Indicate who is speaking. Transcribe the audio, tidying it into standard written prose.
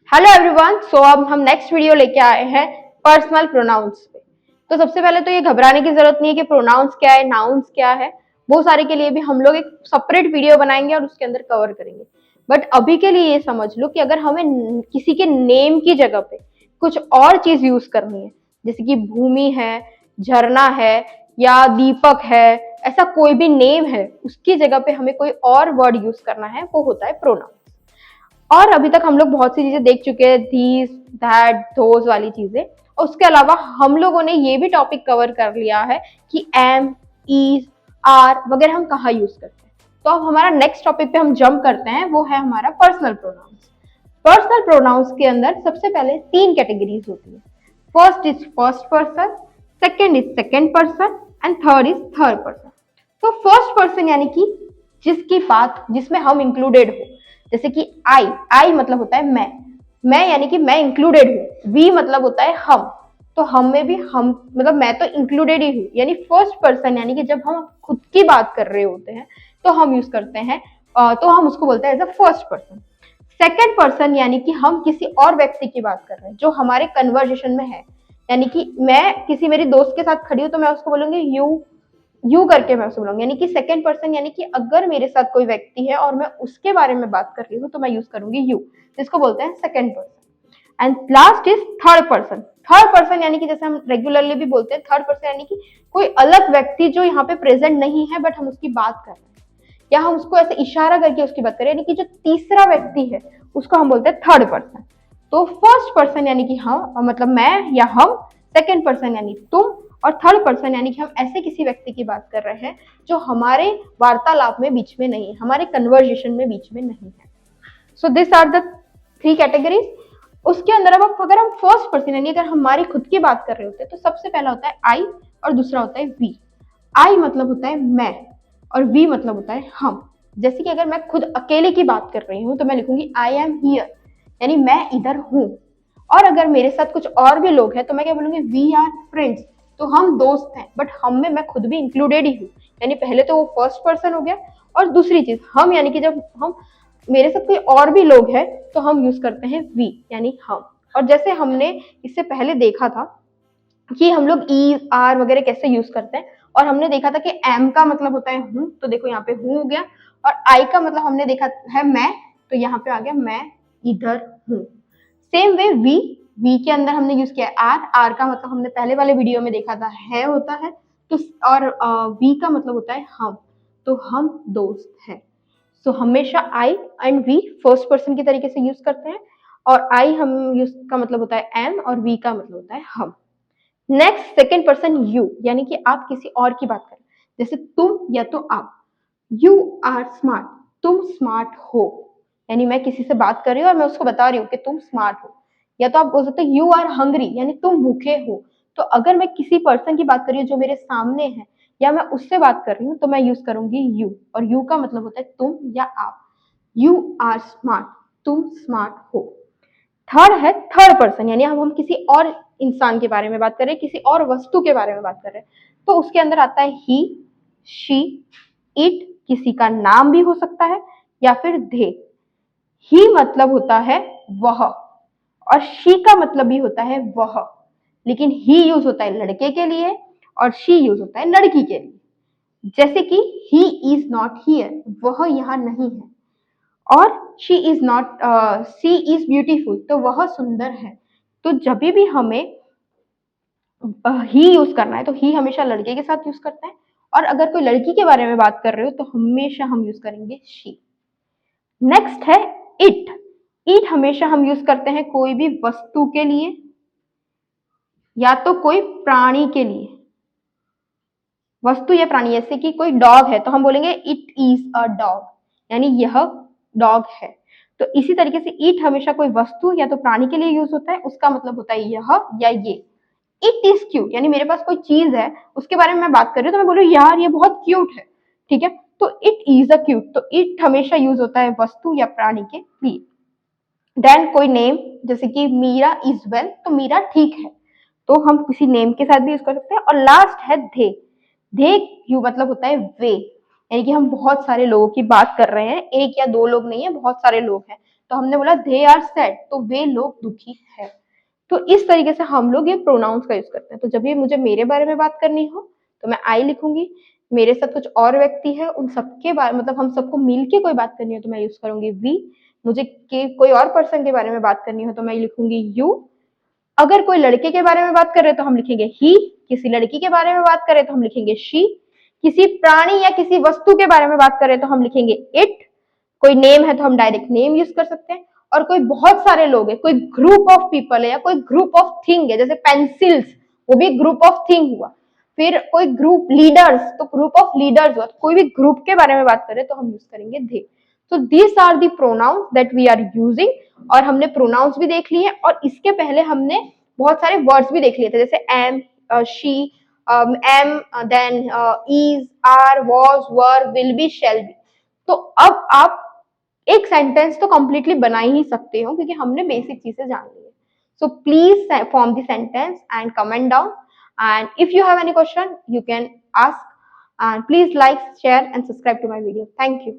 Speaker 1: Hello everyone. सो अब हम next video लेके आए हैं पर्सनल प्रोनाउंस पे। तो सबसे पहले तो ये घबराने की जरूरत नहीं है कि प्रोनाउंस क्या है, नाउन्स क्या है। वो सारे के लिए भी हम लोग एक सेपरेट वीडियो बनाएंगे और उसके अंदर कवर करेंगे। बट अभी के लिए ये समझ लो कि अगर हमें किसी के नेम की जगह पे कुछ और चीज यूज करनी है, जैसे कि भूमि है, झरना है या दीपक है, ऐसा कोई भी नेम है, उसकी जगह पे हमें कोई और वर्ड यूज करना है, वो होता है प्रोनाउन। और अभी तक हम लोग बहुत सी चीजें देख चुके हैं, दीज दैट दोज वाली चीजें। और उसके अलावा हम लोगों ने ये भी टॉपिक कवर कर लिया है कि एम, इज, आर वगैरह हम कहाँ यूज करते हैं। तो अब हमारा नेक्स्ट टॉपिक पे हम जंप करते हैं, वो है हमारा पर्सनल प्रोनाउंस। पर्सनल प्रोनाउंस के अंदर सबसे पहले तीन कैटेगरीज होती है। First is first person, second is second person and third is third person. तो फर्स्ट पर्सन यानी कि जिसकी बात जिसमें हम इंक्लूडेड हो, जैसे कि आई मतलब होता है मैं यानी कि मैं इंक्लूडेड हूँ। वी मतलब होता है हम, तो हम में भी हम मतलब मैं तो इंक्लूडेड ही हूँ। यानी फर्स्ट पर्सन यानी कि जब हम खुद की बात कर रहे होते हैं तो हम यूज करते हैं, तो हम उसको बोलते हैं as a first person. Second person यानी कि हम किसी और व्यक्ति की बात कर रहे हैं जो हमारे कन्वर्जेशन में है। यानी कि मैं किसी मेरी दोस्त के साथ खड़ी हूँ तो मैं उसको बोलूंगी यू करके मैं उसको बोलूंगी। यानी कि सेकंड पर्सन यानी कि अगर मेरे साथ कोई व्यक्ति है और मैं उसके बारे में बात कर रही हूँ तो मैं यूज करूंगी यू, जिसको बोलते हैं second person. And last is third person. Third person यानी कि जैसे हम रेगुलरली भी बोलते हैं, थर्ड पर्सन यानी कि कोई अलग व्यक्ति जो यहाँ पे प्रेजेंट नहीं है बट हम उसकी बात कर रहे हैं, या हम उसको ऐसे इशारा करके उसकी बात करें, यानी कि जो तीसरा व्यक्ति है उसको हम बोलते हैं थर्ड पर्सन। तो फर्स्ट पर्सन यानी कि हम मतलब मैं या हम, सेकंड पर्सन यानी तुम, और थर्ड पर्सन यानी कि हम ऐसे किसी व्यक्ति की बात कर रहे हैं जो हमारे वार्तालाप में बीच में नहीं है, हमारे कन्वर्जेशन में बीच में नहीं है। So this are the three categories. उसके अंदर अब अगर हम फर्स्ट पर्सन यानी अगर हमारी खुद की बात कर रहे होते हैं तो सबसे पहला होता है आई और दूसरा होता है वी। आई मतलब होता है मैं और वी मतलब होता है हम। जैसे कि अगर मैं खुद अकेले की बात कर रही हूँ तो मैं लिखूंगी आई एम हियर, यानी मैं इधर हूँ। और अगर मेरे साथ कुछ और भी लोग हैं तो मैं क्या बोलूंगी, वी आर फ्रेंड्स, तो हम दोस्त हैं। बट हम में मैं खुद भी इंक्लूडेड ही हूँ, यानी पहले तो वो फर्स्ट पर्सन हो गया। और दूसरी चीज हम, यानी कि जब हम मेरे साथ कोई और भी लोग हैं तो हम यूज करते हैं वी यानी हम। और जैसे हमने इससे पहले देखा था कि हम लोग ई आर वगैरह कैसे यूज करते हैं, और हमने देखा था कि एम का मतलब होता है हूं, तो देखो यहाँ पे हूं हो गया। और आई का मतलब हमने देखा है मैं, तो यहाँ पे आ गया मैं इधर हूं। सेम वे वी के अंदर हमने यूज किया आर। आर का मतलब हमने पहले वाले वीडियो में देखा था है होता है। तो और वी का मतलब होता है हम, तो हम दोस्त हैं। सो हमेशा आई एंड वी फर्स्ट पर्सन की तरीके से यूज करते हैं, और आई हम यूज का मतलब होता है एम और वी का मतलब होता है हम। नेक्स्ट सेकेंड पर्सन यू, यानी कि आप किसी और की बात करें, जैसे तुम या तो आप। यू आर स्मार्ट, तुम स्मार्ट हो, यानी मैं किसी से बात कर रही हूँ और मैं उसको बता रही हूँ कि तुम स्मार्ट हो। या तो आप बोल सकते हो यू आर हंग्री, यानी तुम भूखे हो। तो अगर मैं किसी पर्सन की बात कर रही हूँ जो मेरे सामने है या मैं उससे बात कर रही हूँ तो मैं यूज करूंगी यू, और यू का मतलब होता है तुम या आप। यू आर स्मार्ट, तुम स्मार्ट हो। थर्ड है थर्ड पर्सन, यानी हम किसी और इंसान के बारे में बात कर रहे हैं, किसी और वस्तु के बारे में बात कर रहे हैं, तो उसके अंदर आता है ही, शी, इट, किसी का नाम भी हो सकता है, या फिर दे। ही मतलब होता है वह, और शी का मतलब भी होता है वह, लेकिन ही यूज होता है लड़के के लिए और शी यूज होता है लड़की के लिए। जैसे कि ही इज नॉट हियर, वह यहाँ नहीं है। और she is not she is beautiful, तो वह सुंदर है। तो जब भी हमें ही यूज करना है तो ही हमेशा लड़के के साथ यूज करते हैं, और अगर कोई लड़की के बारे में बात कर रहे हो तो हमेशा हम यूज करेंगे शी। नेक्स्ट है इट। इट हमेशा हम यूज करते हैं कोई भी वस्तु के लिए या तो कोई प्राणी के लिए। वस्तु या प्राणी, जैसे कि कोई डॉग है तो हम बोलेंगे इट इज अ डॉग, यानी यह डॉग है। तो इसी तरीके से इट हमेशा कोई वस्तु या तो प्राणी के लिए यूज होता है, उसका मतलब होता है यह या ये। इट इज क्यूट, यानी मेरे पास कोई चीज है उसके बारे में मैं बात कर रही हूँ तो मैं बोलूँ यार ये बहुत क्यूट है, ठीक है। तो इट इज अ क्यूट, तो इट हमेशा यूज होता है वस्तु या प्राणी के लिए। देन कोई नेम, जैसे कि मीरा इज वेल, तो मीरा ठीक है, तो हम किसी नेम के साथ भी यूज कर सकते हैं। और लास्ट है धे। धे यू मतलब होता है वे, यानी कि हम बहुत सारे लोगों की बात कर रहे हैं, एक या दो लोग नहीं है, बहुत सारे लोग हैं, तो हमने बोला दे आर सैड, तो वे लोग दुखी है। तो इस तरीके से हम लोग ये प्रोनाउंस का यूज करते हैं। तो जब भी मुझे मेरे बारे में बात करनी हो तो मैं आई लिखूंगी, मेरे साथ कुछ और व्यक्ति है उन सबके बारे मतलब हम सबको मिलके कोई बात करनी हो तो मैं यूज करूंगी वी। मुझे कोई और पर्सन के बारे में बात करनी हो तो मैं लिखूंगी यू। अगर कोई लड़के के बारे में बात कर रहे तो हम लिखेंगे ही, किसी लड़की के बारे में बात करें तो हम लिखेंगे शी, किसी प्राणी या किसी वस्तु के बारे में बात करें तो हम लिखेंगे इट, कोई नेम है तो हम डायरेक्ट नेम यूज कर सकते हैं, और कोई बहुत सारे लोग है, कोई ग्रुप ऑफ पीपल है या कोई ग्रुप ऑफ थिंग है, जैसे पेंसिल्स वो भी ग्रुप ऑफ थिंग हुआ, फिर कोई ग्रुप लीडर्स तो ग्रुप ऑफ लीडर्स हुआ, तो कोई भी ग्रुप के बारे में बात करें तो हम यूज करेंगे दे। तो this are the pronouns that we are using. और हमने प्रोनाउंस भी देख लिए और इसके पहले हमने बहुत सारे वर्ड्स भी देख लिए थे, जैसे am, she, am, then is, are, was, were, will be, shall be. तो अब आप एक सेंटेंस तो कंप्लीटली बना ही सकते हो क्योंकि हमने बेसिक चीजें जान ली है। So please form the sentence and comment down, and if you have any question you can ask, and please like, share and subscribe to my video. Thank you.